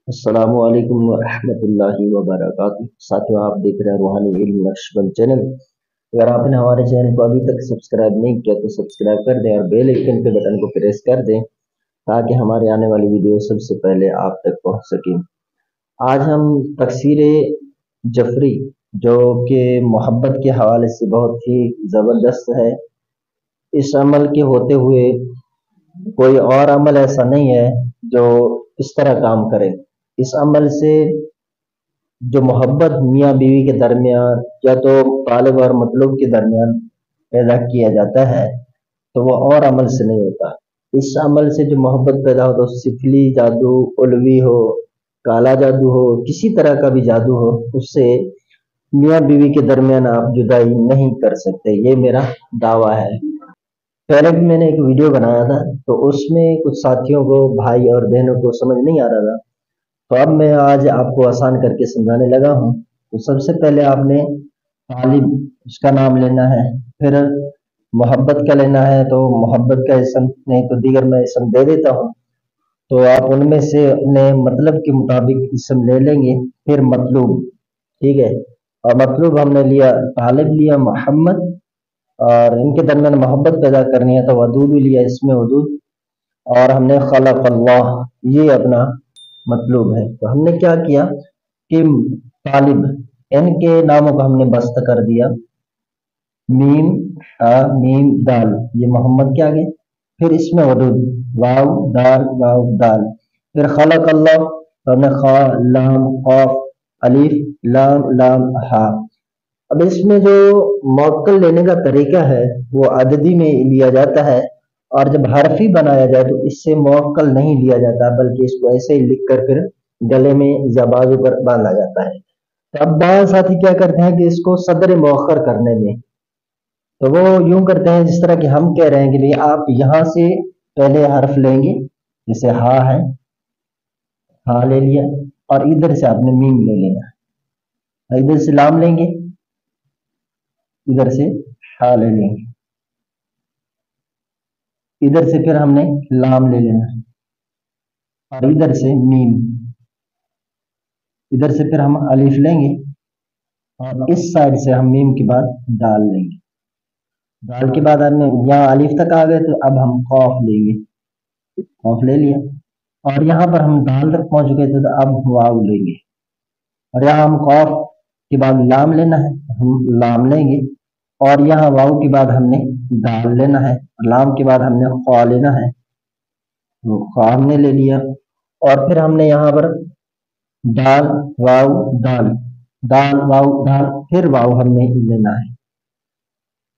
अस्सलाम वालेकुम रहमतुल्लाहि व बरकातुहू। साथियों, आप देख रहे हैं रूहानी इल्म नक्शबंद चैनल। अगर आपने हमारे चैनल को अभी तक सब्सक्राइब नहीं किया तो सब्सक्राइब कर दें और बेल आइकन के बटन को प्रेस कर दें ताकि हमारे आने वाली वीडियो सबसे पहले आप तक पहुंच सके। आज हम तफसीर जफरी, जो कि मोहब्बत के हवाले से बहुत ही ज़बरदस्त है, इस अमल के होते हुए कोई और अमल ऐसा नहीं है जो इस तरह काम करे। इस अमल से जो मोहब्बत मियाँ बीवी के दरमियान या तो तालिब और मतलूब के दरमियान पैदा किया जाता है, तो वो और अमल से नहीं होता। इस अमल से जो मोहब्बत पैदा हो, तो सिफली जादू, उलवी हो, काला जादू हो, किसी तरह का भी जादू हो, उससे मियाँ बीवी के दरमियान आप जुदाई नहीं कर सकते। ये मेरा दावा है। पहले भी मैंने एक वीडियो बनाया था, तो उसमें कुछ साथियों को, भाई और बहनों को समझ नहीं आ रहा था, तो अब मैं आज आपको आसान करके समझाने लगा हूँ। तो सबसे पहले आपने तालिब, उसका नाम लेना है, फिर मोहब्बत का लेना है, तो मोहब्बत का इसम, नहीं तो दीगर मैं इसम दे देता हूँ, तो आप उनमें से अपने मतलब के मुताबिक इसम ले लेंगे। फिर मतलूब, ठीक है, और मतलूब हमने लिया, तालिब लिया मोहम्मद, और इनके दरमियान मोहब्बत पैदा करनी है तो वदूद लिया, इसमें वदूद, और हमने खलक अल्लाह, ये अपना मतलूब है। तो हमने क्या किया कि तालिब, इनके नामों को हमने बस्त कर दिया, मीम मीम दाल, ये मोहम्मद के आगे, फिर इसमें वदूद, वाव दाल, फिर खलक अल्लाह, तो हमने खा लाम कौफ अलिफ लाम लाम हा। अब इसमें जो मौक्कल लेने का तरीका है वो अददी में लिया जाता है, और जब हरफी बनाया जाए तो इससे मौक्कल नहीं लिया जाता, बल्कि इसको ऐसे ही लिख कर फिर गले में या बाजू पर बांधा जाता है। तो अब बहुत साथी क्या करते हैं कि इसको सदर मौखर करने में, तो वो यूं करते हैं जिस तरह कि हम कह रहे हैं कि भाई आप यहाँ से पहले हर्फ लेंगे, जैसे हा है, हा ले लिया, और इधर से आपने मीम ले लेना, इधर से लाम लेंगे, इधर से हा ले लेंगे, इधर से फिर हमने लाम ले लेना, और इधर से मीम, इधर से फिर हम अलिफ लेंगे, और इस साइड से हम मीम के बाद दाल लेंगे। दाल के बाद हमने यहाँ अलिफ तक आ गए, तो अब हम खौफ लेंगे, खौफ ले लिया, और यहाँ पर हम दाल तक पहुंच गए थे, तो अब वाव लेंगे, और यहाँ हम खौफ के बाद लाम लेना है, हम लाम लेंगे, और यहाँ वाव के बाद हमने दाल लेना है, लाम के बाद हमने खा लेना है, तो खा हमने ले लिया, और फिर हमने यहाँ पर दाल वाव दाल, दाल वाव दाल, फिर वाव हमने लेना है।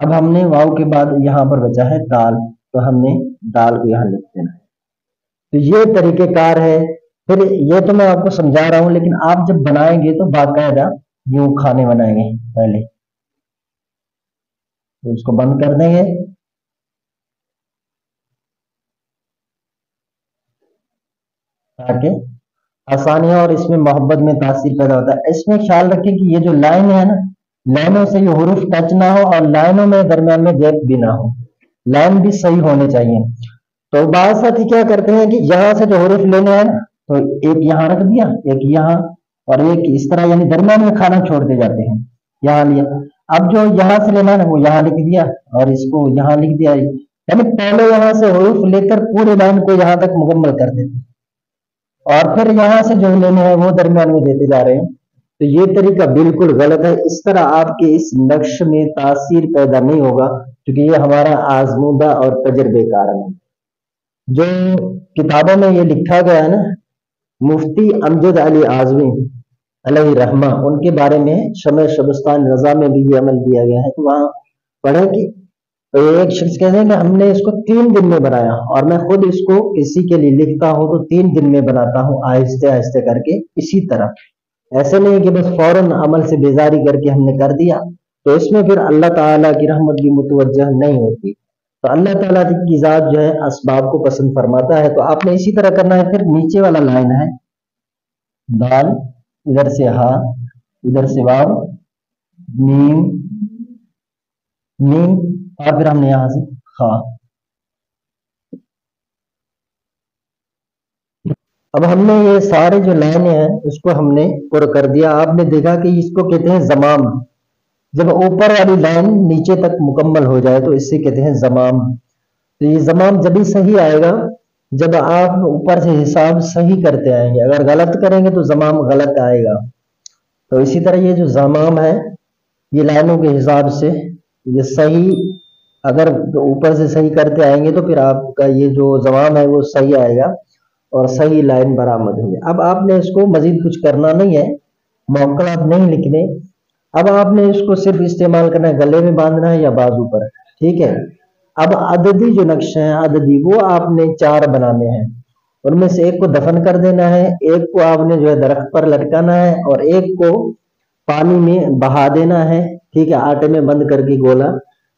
अब हमने वाव के बाद यहाँ पर बचा है दाल, तो हमने दाल को यहाँ लिख देना है। तो ये तरीकेकार है। फिर ये तो मैं आपको समझा रहा हूँ, लेकिन आप जब बनाएंगे तो बाकायदा यूं खाने बनाएंगे पहले, तो उसको बंद कर देंगे, ताकि आसानी और इसमें मोहब्बत में तासीर पैदा होता है। इसमें ख्याल रखें कि ये जो लाइन है ना, लाइनों से ये हुरूफ टच ना हो, और लाइनों में दरमियान में गैप भी ना हो, लाइन भी सही होने चाहिए। तो बाद साथी क्या करते हैं कि यहाँ से जो हुरूफ लेने हैं ना, तो एक यहाँ रख दिया, एक यहाँ, और एक इस तरह, यानी दरमियान में खाना छोड़ते जाते हैं। यहाँ लिया, अब जो यहाँ से लेना है वो यहाँ लिख दिया, और इसको यहाँ लिख दिया, यानी पहले यहाँ से हुरूफ लेकर पूरे लाइन को यहाँ तक मुकम्मल कर देते हैं, और फिर यहाँ से जो लेने हैं वो दरमियान में देते जा रहे हैं। तो ये तरीका बिल्कुल गलत है। इस तरह आपके इस नक्श में तासीर पैदा नहीं होगा, क्योंकि ये हमारा आजमूदा और तजर्बेकार है। जो किताबों में ये लिखा गया है ना, मुफ्ती अमजद अली आजमी अलैहि रहमा, उनके बारे में शमे शबस्तान रजा में भी ये अमल दिया गया है। तो वहाँ पढ़े कि एक शख्स कहते हैं कि हमने इसको 3 दिन में बनाया, और मैं खुद इसको किसी के लिए लिखता हूँ तो 3 दिन में बनाता हूँ, आहिस्ते आहिस्ते करके। इसी तरह ऐसे नहीं कि बस फौरन अमल से बेजारी करके हमने कर दिया, तो इसमें फिर अल्लाह ताला की रहमत भी मुतवज्जह नहीं होती। तो अल्लाह ताला की जात जो है असबाब को पसंद फरमाता है। तो आपने इसी तरह करना है। फिर नीचे वाला लाइन है दाल, इधर से हा, इधर से वाव, मीम मीम, और फिर हमने यहां से खा। अब हमने ये सारे जो लाइनें हैं उसको हमने पूरा कर दिया। आपने देखा कि इसको कहते हैं जमाम। जब ऊपर वाली लाइन नीचे तक मुकम्मल हो जाए तो इससे कहते हैं जमाम। तो ये जमाम जब भी सही आएगा जब आप ऊपर से हिसाब सही करते आएंगे। अगर गलत करेंगे तो जमाम गलत आएगा। तो इसी तरह ये जो जमाम है ये लाइनों के हिसाब से ये सही, अगर ऊपर से सही करते आएंगे तो फिर आपका ये जो जवाब है वो सही आएगा और सही लाइन बरामद होगी। अब आपने इसको मजीद कुछ करना नहीं है, मौक्कल आप नहीं लिखने। अब आपने इसको सिर्फ इस्तेमाल करना है, गले में बांधना है या बाजू पर, ठीक है। अब अददी जो नक्शे हैं अददी वो आपने 4 बनाने हैं। उनमें से एक को दफन कर देना है, एक को आपने जो है दरख्त पर लटकाना है और एक को पानी में बहा देना है, ठीक है। आटे में बंद करके गोला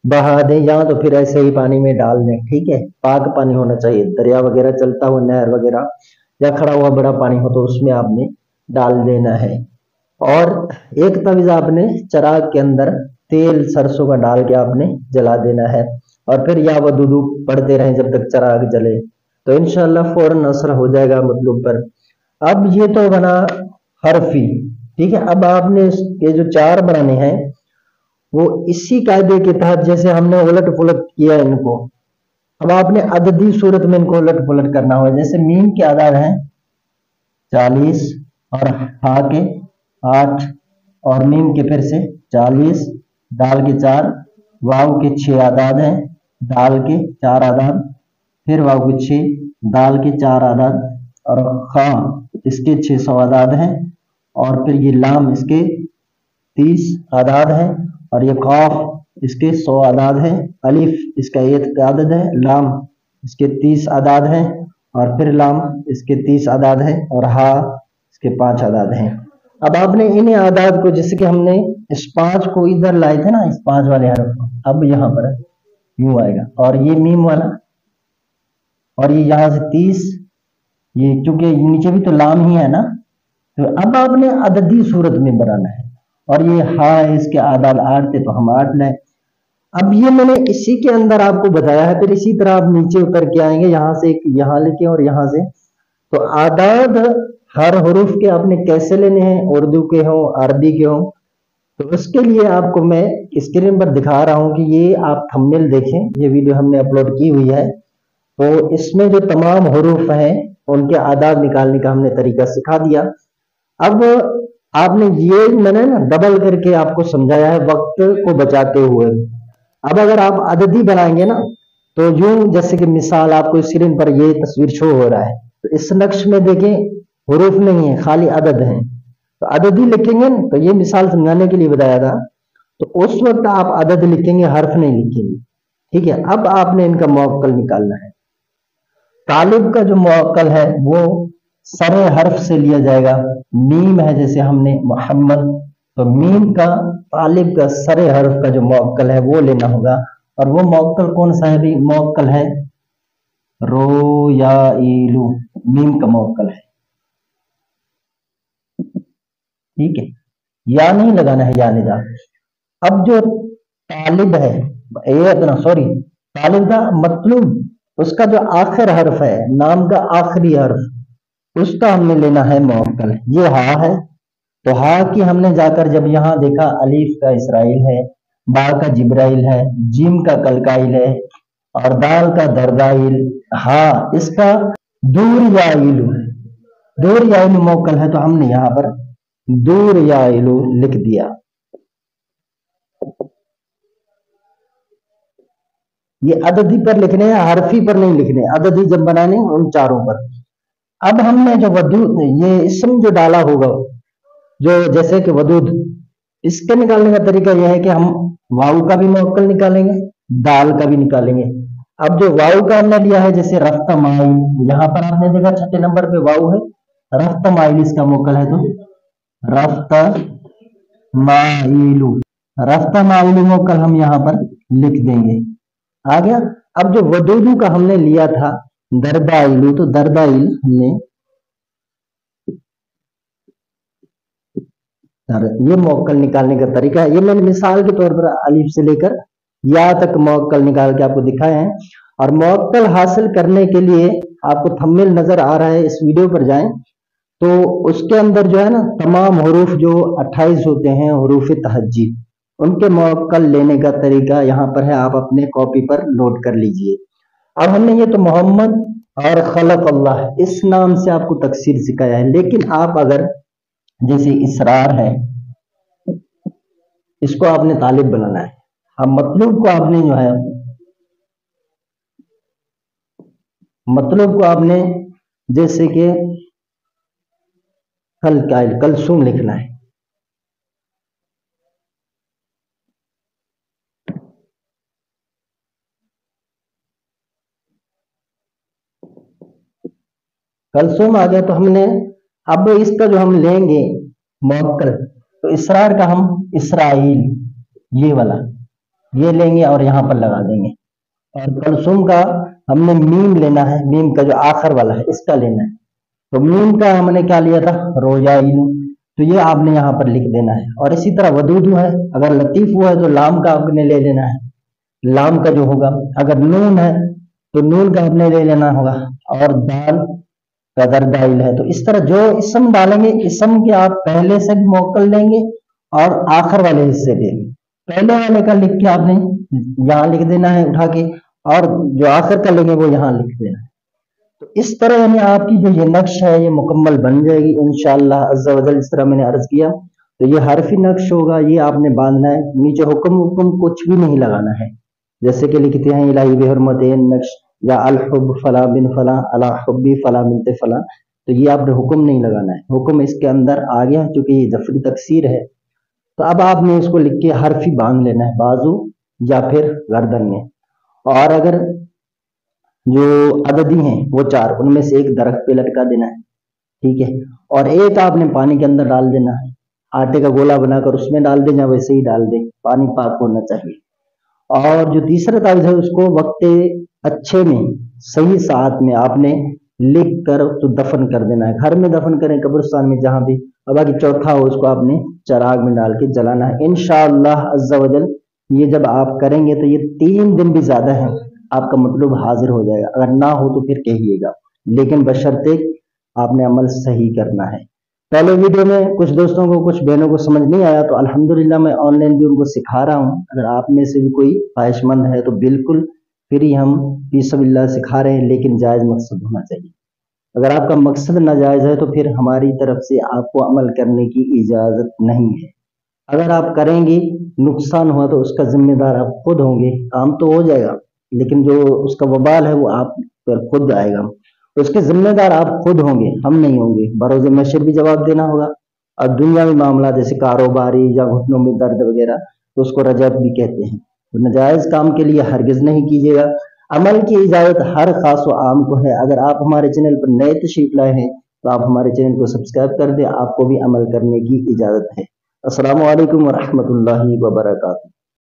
बहा दें या तो फिर ऐसे ही पानी में डाल दें, ठीक है। पाक पानी होना चाहिए, दरिया वगैरह चलता हुआ, नहर वगैरह या खड़ा हुआ बड़ा पानी हो तो उसमें आपने डाल देना है। और एक तवीज आपने चराग के अंदर तेल सरसों का डाल के आपने जला देना है और फिर या वदुदू पढ़ते रहें जब तक चराग जले, तो इंशाल्लाह फौरन असर हो जाएगा मतलब पर। अब ये तो बना हरफी, ठीक है। अब आपने ये जो 4 बनाने हैं वो इसी कायदे के तहत जैसे हमने उलट पुलट किया इनको, अब आपने अददी सूरत में इनको उलट पुलट करना होगा। जैसे मीम के आदाद हैं 40 और हा के 8 और मीम के फिर से 40, दाल के 4, वाव के 6 आदाद हैं, दाल के 4 आदाद, फिर वाव के 6, दाल के 4 आदाद और खा इसके 600 आदाद हैं और फिर ये लाम इसके 30 आदाद हैं और ये कॉफ इसके 100 आदाद हैं, अलिफ इसका 1 आदद है, लाम इसके 30 आदाद हैं और फिर लाम इसके 30 आदाद है और हा इसके 5 आदाद हैं। अब आपने इन आदाद को, जैसे कि हमने इस 5 को इधर लाए थे ना, इस 5 वाले हरफ को, अब यहाँ पर यूं आएगा और ये मीम वाला और ये यहाँ से 30, ये क्योंकि नीचे भी तो लाम ही है ना, तो अब आपने अददी सूरत में बनाना है। और ये हा इसके आदाद 8 थे तो हम 8 लाए। अब ये मैंने इसी के अंदर आपको बताया है, फिर इसी तरह आप नीचे उतर के आएंगे, यहाँ से एक यहाँ लेके और यहाँ से, तो आदाद हर हरूफ के आपने कैसे लेने हैं, उर्दू के हों अरबी के हों। तो उसके लिए आपको मैं स्क्रीन पर दिखा रहा हूं कि ये आप थंबनेल देखें, ये वीडियो हमने अपलोड की हुई है। तो इसमें जो तमाम हरूफ हैं उनके आदाद निकालने का हमने तरीका सिखा दिया। अब आपने ये मैंने ना डबल करके आपको समझाया है वक्त को बचाते हुए। अब अगर आप अददी बनाएंगे ना तो यूं, जैसे कि मिसाल आपको स्क्रीन पर ये तस्वीर शो हो रहा है, तो इस नक्श में देखें हरूफ नहीं है, खाली अदद है। तो अददी लिखेंगे ना, तो ये मिसाल समझाने के लिए बताया था, तो उस वक्त आप अदद लिखेंगे, हर्फ नहीं लिखेंगे, ठीक है। अब आपने इनका मुअक्कल निकालना है। तालिब का जो मुअक्कल है वो सरे हर्फ से लिया जाएगा। मीम है जैसे हमने मोहम्मद, तो मीम का तालिब का सरे हर्फ का जो मुअक्कल है वो लेना होगा। और वो मुअक्कल कौन सा है भी, मुअक्कल है रो या इलू, मीम का मुअक्कल है, ठीक है। या नहीं लगाना है, या निदा। अब जो तालिब है, सॉरी, तालिब का मतलूब, उसका जो आखिर हर्फ है, नाम का आखिरी हर्फ, उसका हमने लेना है मुअक्कल। ये हा है, तो हा की हमने जाकर जब यहां देखा अलीफ का इसराइल है, बा का जिब्राइल है, जिम का कलकाइल है और दाल का दरदाइल, हा इसका दूर या इलू है। दूर या इलू मुअक्कल है तो हमने यहां पर दूर या इलू लिख दिया। ये अददी पर लिखने हैं, हरफी पर नहीं लिखने, अददी जब बनाने उन चारों पर। अब हमने जो वदूद, ये इसम जो डाला होगा, जो जैसे कि वदूद, इसके निकालने का तरीका यह है कि हम वाव का भी मुअक्कल निकालेंगे, दाल का भी निकालेंगे। अब जो वाव का हमने लिया है, जैसे रफ्ता माइल, यहाँ पर आपने देखा 6 नंबर पे वाव है, रफ्ता माइल इसका मुअक्कल है, तो रफ्ता माइलू, रफ्ता माइलू मुअक्कल हम यहाँ पर लिख देंगे। आ गया। अब जो वदूदू का हमने लिया था दरदाइलू, तो दरदाइल हमने ये मुअक्कल निकालने का तरीका है। ये मैंने मिसाल के तौर पर अलिफ से लेकर या तक मुअक्कल निकाल के आपको दिखाए हैं। और मुअक्कल हासिल करने के लिए आपको थंबनेल नजर आ रहा है, इस वीडियो पर जाएं तो उसके अंदर जो है ना तमाम हरूफ जो 28 होते हैं हरूफ तहज्जी, उनके मुअक्कल लेने का तरीका यहाँ पर है, आप अपने कॉपी पर नोट कर लीजिए। अब हमने ये तो मोहम्मद और खलक अल्लाह इस नाम से आपको तकसीर सिखाया है, लेकिन आप अगर जैसे इसरार है, इसको आपने तालिब बनाना है। अब मतलब को आपने जो है मतलब को आपने जैसे कि कलसूम लिखना है। कलसूम आ गया तो हमने अब इसका जो हम लेंगे मुअक्कल, तो इसरार का हम इसराइल ये वाला ये लेंगे और यहाँ पर लगा देंगे। और कलसूम का हमने मीम लेना है, मीम का जो आखिर वाला है इसका लेना है। तो मीम का हमने क्या लिया था, रोजाइलू, तो ये आपने यहाँ पर लिख देना है। और इसी तरह वदूदू है, अगर लतीफ हुआ है तो लाम का आपने ले लेना है, लाम का जो होगा। अगर नून है तो नून का आपने ले लेना होगा। और दाल का दरदाइल है, तो इस तरह जो इसम डालेंगे, इसम के आप पहले से भी मुअक्कल लेंगे और आखिर वाले हिस्से पे पहले वाले का लिख के आपने यहाँ लिख देना है उठा के, और जो आखिर का लेंगे वो यहाँ लिख देना है। तो इस तरह यानी आपकी जो ये नक्श है ये मुकम्मल बन जाएगी इंशाअल्लाह अज़्ज़ा वजल। इस तरह मैंने अर्ज किया, तो ये हरफी नक्श होगा, ये आपने बांधना है, नीचे हुक्म कुछ भी नहीं लगाना है। जैसे कि लिखते हैं इलाही बेहरमतेन नक्श या अल हुब फला बिन फला अला हुब्बी फला बिनते फला, तो ये आपने हुक्म नहीं लगाना है, हुक्म इसके अंदर आ गया क्योंकि ये जफरी तकसीर है। तो अब आपने इसको लिख के हरफी बांध लेना है बाजू या फिर गर्दन में। और अगर जो अददी हैं वो 4, उनमें से एक दरख्त पे लटका देना है, ठीक है। और एक आपने पानी के अंदर डाल देना है, आटे का गोला बनाकर उसमें डाल दें या वैसे ही डाल दें, पानी पाक होना चाहिए। और जो तीसरा तावीज़ है उसको वक्त अच्छे में सही साथ में आपने लिख कर तो दफन कर देना है, घर में दफन करें, कब्रिस्तान में, जहां भी। अब बाकी चौथा हो उसको आपने चराग में डाल के जलाना है इंशाअल्लाह अज़्ज़ा वजल। ये जब आप करेंगे तो ये 3 दिन भी ज्यादा है, आपका मतलब हाजिर हो जाएगा। अगर ना हो तो फिर कहिएगा, लेकिन बशर्ते आपने अमल सही करना है। पहले वीडियो में कुछ दोस्तों को, कुछ बहनों को समझ नहीं आया, तो अल्हम्दुलिल्लाह मैं ऑनलाइन भी उनको सिखा रहा हूँ। अगर आप में से भी कोई ख्वाहिशमंद है तो बिल्कुल फ्री हम फीसबिल्लाह सिखा रहे हैं, लेकिन जायज़ मकसद होना चाहिए। अगर आपका मकसद नाजायज़ है तो फिर हमारी तरफ से आपको अमल करने की इजाज़त नहीं है। अगर आप करेंगे, नुकसान हुआ तो उसका जिम्मेदार आप खुद होंगे। काम तो हो जाएगा लेकिन जो उसका वबाल है वो आप पर खुद आएगा, उसके जिम्मेदार आप खुद होंगे, हम नहीं होंगे। बरोज़ महशर भी जवाब देना होगा। और दुनियावी मामला जैसे कारोबारी या घुटनों में दर्द वगैरह, तो उसको रजत भी कहते हैं। तो नाजायज़ काम के लिए हरगिज़ नहीं कीजिएगा। अमल की इजाज़त हर खास व आम को है। अगर आप हमारे चैनल पर नए तशरीफ लाए हैं तो आप हमारे चैनल को सब्सक्राइब कर दें, आपको भी अमल करने की इजाज़त है। अस्सलामु अलैकुम व रहमतुल्लाहि व बरकातुहू।